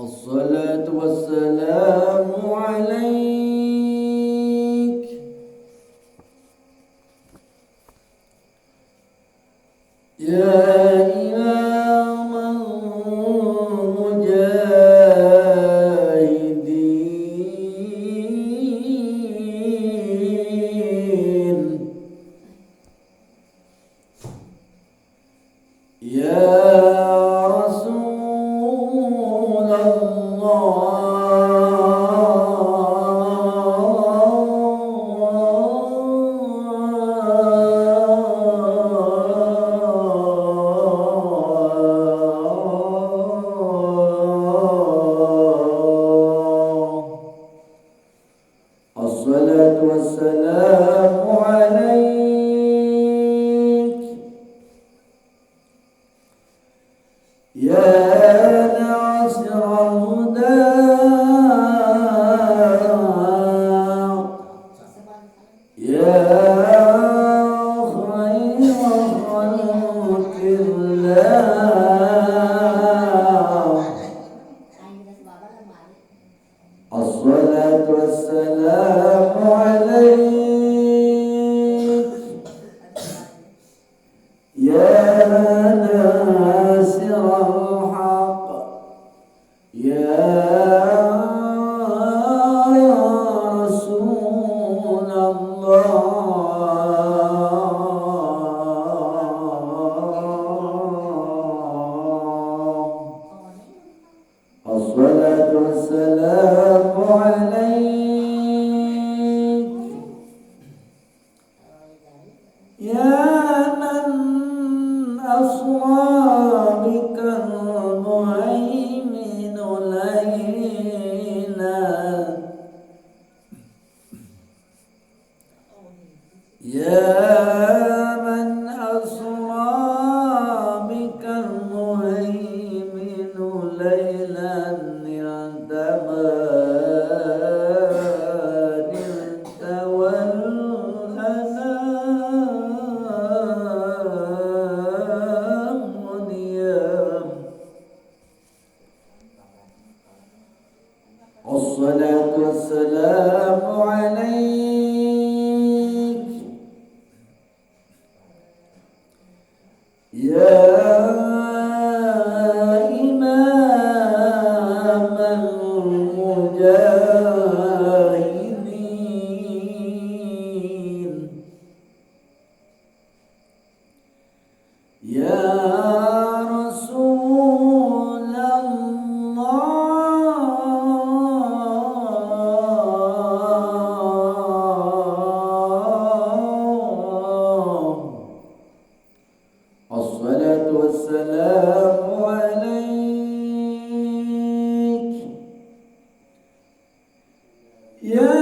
الصلاة والسلام عليك يا إمام المجاهدين يا رسول الله الصلاة والسلام عليك يا ناصر الهدى يا خير خلق الله الصلاة والسلام عليك يا ناصر الحق يا رسول الله الصلاة والسلام عليك يا من أصلى بك المهيمن ليلا يا من أصلى بك المهيمن ليلا عندما نلت والأنام نيام الصلاة والسلام عليك يا إمام المجاهدين يا رسول الله الصلاة والسلام عليك يا